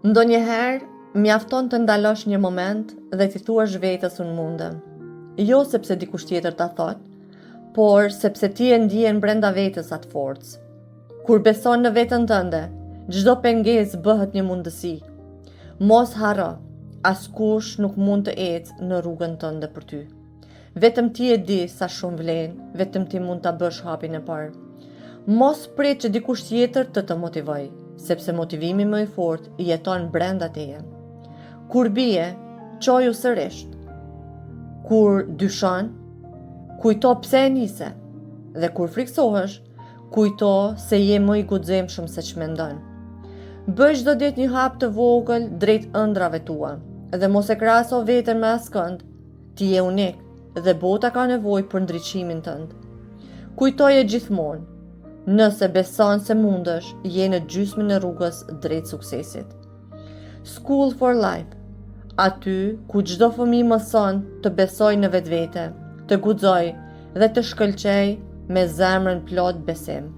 Ndonjëherë mjafton të ndalosh një moment dhe t'i thuash vetes unë mundem. Jo sepse dikush tjetër ta thot, por sepse ti e ndjen brenda vetes atë forcë. Kur beson në veten tënde, çdo pengesë bëhet një mundësi. Mos harro, askush nuk mund të ecë në rrugën tënde për ty. Vetëm ti e di sa shumë vlen, vetëm ti mund ta bësh hapin e parë. Mos prit që dikush tjetër të motivoj, sepse motivimi më i fortë jeton brenda teje. Kur bie, çoju sërish. Kur dyshon, kujto pse e nise. Dhe kur friksohesh, kujto se je më i guximshëm se ç'mendon. Bëj çdo ditë një hap të vogël drejt ëndrave tua dhe mos e krahaso veten me askënd. Ti je unik dhe bota ka nevojë për ndriçimin tënd. Kujtoje gjithmonë, nëse beson se mundesh, je në gjysmën e rrugës drejt suksesit. School for Life, aty ku çdo fëmijë mëson të besojë në vetvete, të guxojë dhe të shkëlqejë me zemrën plot besim.